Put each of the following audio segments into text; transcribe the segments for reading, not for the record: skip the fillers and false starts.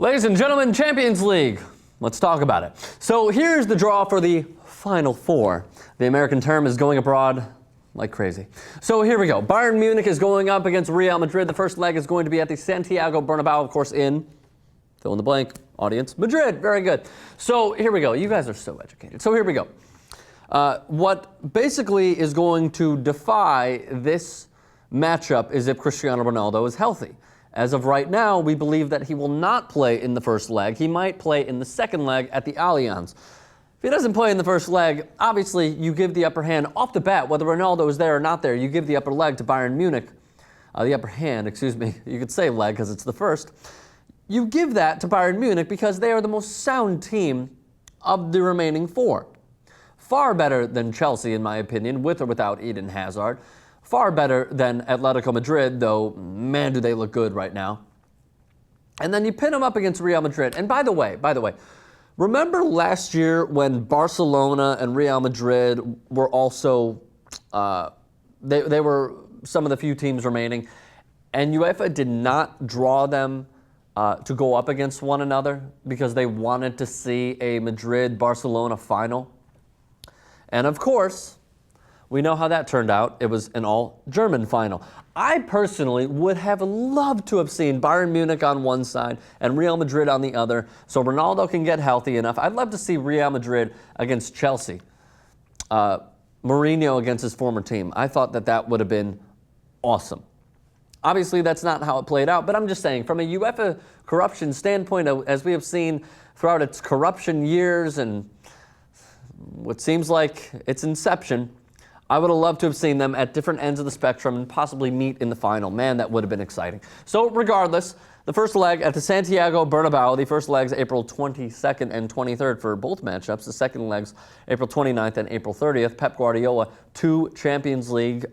Ladies and gentlemen, Champions League. Let's talk about it. So here's the draw for the Final Four. The American term is going abroad like crazy. So here we go. Bayern Munich is going up against Real Madrid. The first leg is going to be at the Santiago Bernabeu, of course, in, fill in the blank, audience, Madrid. Very good. So here we go. You guys are so educated. So here we go. What basically is going to defy this matchup is if Cristiano Ronaldo is healthy. As of right now, we believe that he will not play in the first leg. He might play in the second leg at the Allianz. If he doesn't play in the first leg, obviously you give the upper hand off the bat, whether Ronaldo is there or not there. You give the upper leg to Bayern Munich. The upper hand, excuse me. You could say leg because it's the first. You give that to Bayern Munich because they are the most sound team of the remaining four. Far better than Chelsea, in my opinion, with or without Eden Hazard. Far better than Atletico Madrid, though, man, do they look good right now. And then you pin them up against Real Madrid. And by the way, remember last year when Barcelona and Real Madrid were also, they were some of the few teams remaining, and UEFA did not draw them to go up against one another because they wanted to see a Madrid-Barcelona final. And of course, we know how that turned out. It was an all-German final. I personally would have loved to have seen Bayern Munich on one side and Real Madrid on the other so Ronaldo can get healthy enough. I'd love to see Real Madrid against Chelsea. Mourinho against his former team. I thought that would have been awesome. Obviously, that's not how it played out, but I'm just saying, from a UEFA corruption standpoint, as we have seen throughout its corruption years and what seems like its inception, I would have loved to have seen them at different ends of the spectrum and possibly meet in the final. Man, that would have been exciting. So regardless, the first leg at the Santiago Bernabeu, the first leg's April 22nd and 23rd for both matchups. The second leg's April 29th and April 30th. Pep Guardiola, 2 Champions League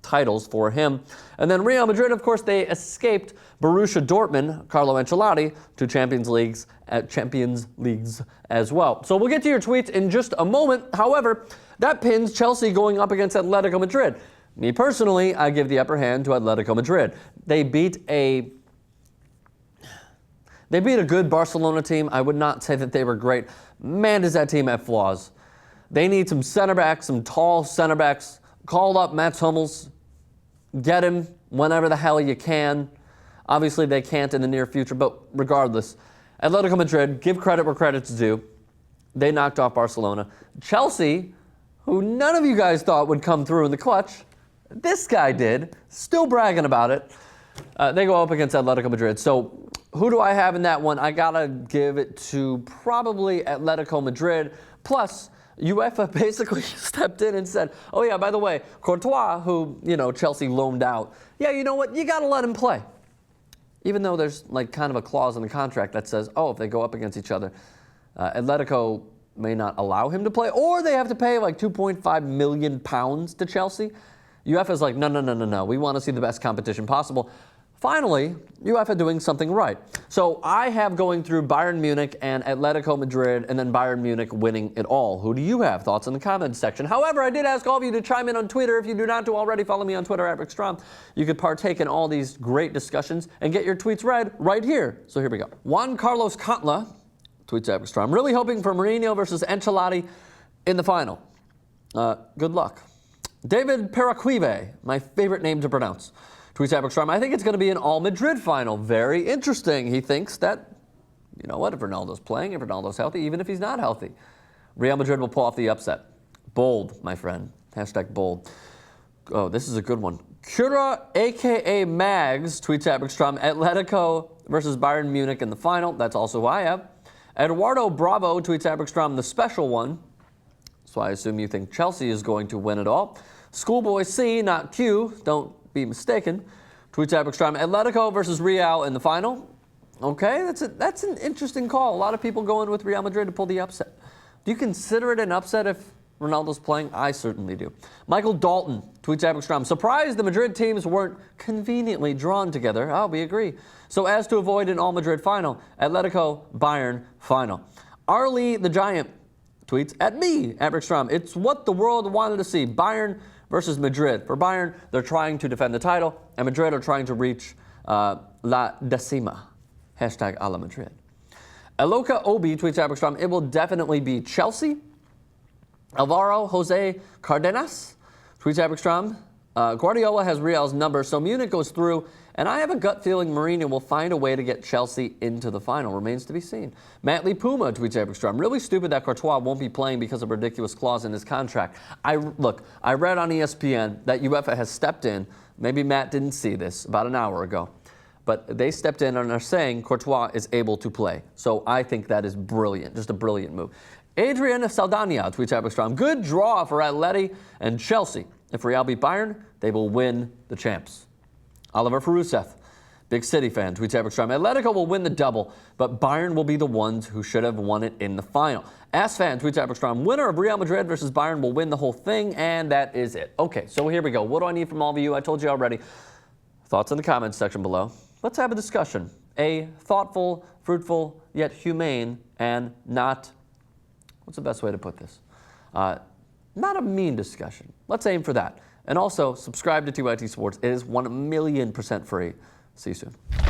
titles for him. And then Real Madrid, of course, they escaped Borussia Dortmund, Carlo Ancelotti, to Champions Leagues as well. So we'll get to your tweets in just a moment. However, that pins Chelsea going up against Atletico Madrid. Me personally, I give the upper hand to Atletico Madrid. They beat a good Barcelona team. I would not say that they were great. Man, does that team have flaws. They need some center backs, some tall center backs. Call up Mats Hummels. Get him whenever the hell you can. Obviously, they can't in the near future, but regardless, Atletico Madrid, give credit where credit's due. They knocked off Barcelona. Chelsea, who none of you guys thought would come through in the clutch, this guy did, still bragging about it. They go up against Atletico Madrid. So who do I have in that one? I got to give it to probably Atletico Madrid. Plus, UEFA basically stepped in and said, oh yeah, by the way, Courtois, who, Chelsea loaned out, yeah, you know what, you got to let him play. Even though there's like kind of a clause in the contract that says, oh, if they go up against each other, Atletico may not allow him to play, or they have to pay like £2.5 million to Chelsea. UEFA's like, no. We want to see the best competition possible. Finally, UEFA doing something right. So I have going through Bayern Munich and Atletico Madrid, and then Bayern Munich winning it all. Who do you have? Thoughts in the comments section. However, I did ask all of you to chime in on Twitter. If you do not already, follow me on Twitter at @RickStrom. You could partake in all these great discussions and get your tweets read right here. So here we go. Juan Carlos Cantla tweets at @RickStrom. Really hoping for Mourinho versus Ancelotti in the final. Good luck. David Paraquive, my favorite name to pronounce. Tweets at @RickStrom. I think it's going to be an all-Madrid final. Very interesting. He thinks that, you know what, if Ronaldo's playing, if Ronaldo's healthy, even if he's not healthy, Real Madrid will pull off the upset. Bold, my friend. #bold. Oh, this is a good one. Kura, a.k.a. Mags, tweets at @RickStrom. Atletico versus Bayern Munich in the final. That's also who I have. Eduardo Bravo tweets at @RickStrom, the special one. So I assume you think Chelsea is going to win it all. Schoolboy C, not Q, don't be mistaken. Tweets at @RickStrom. Atletico versus Real in the final. Okay, that's an interesting call. A lot of people going with Real Madrid to pull the upset. Do you consider it an upset if Ronaldo's playing? I certainly do. Michael Dalton tweets at @RickStrom. Surprised the Madrid teams weren't conveniently drawn together. Oh, we agree. So as to avoid an all-Madrid final, Atletico, Bayern final. Arlie the Giant tweets at me at @RickStrom. It's what the world wanted to see. Bayern versus Madrid. For Bayern, they're trying to defend the title, and Madrid are trying to reach La Decima. Hashtag a la Madrid. Eloka Obi tweets at Bergstrom, it will definitely be Chelsea. Alvaro Jose Cardenas tweets at Bergstrom, Guardiola has Real's number, so Munich goes through, and I have a gut feeling Mourinho will find a way to get Chelsea into the final. Remains to be seen. Matt Lee Puma tweets at Bergstrom, really stupid that Courtois won't be playing because of a ridiculous clause in his contract. I read on ESPN that UEFA has stepped in. Maybe Matt didn't see this about an hour ago. But they stepped in and are saying Courtois is able to play. So I think that is brilliant, just a brilliant move. Adrian Saldana tweets at Bergstrom, good draw for Atleti and Chelsea. If Real beat Bayern, they will win the champs. Oliver Faruseth, big City fan, tweets at Bergstrom, Atletico will win the double, but Bayern will be the ones who should have won it in the final. Ass fan tweets at Bergstrom, winner of Real Madrid versus Bayern will win the whole thing, and that is it. Okay, so here we go. What do I need from all of you? I told you already. Thoughts in the comments section below. Let's have a discussion. A thoughtful, fruitful, yet humane, and not, what's the best way to put this? Not a mean discussion. Let's aim for that. And also, subscribe to TYT Sports. It is 1,000,000% free. See you soon.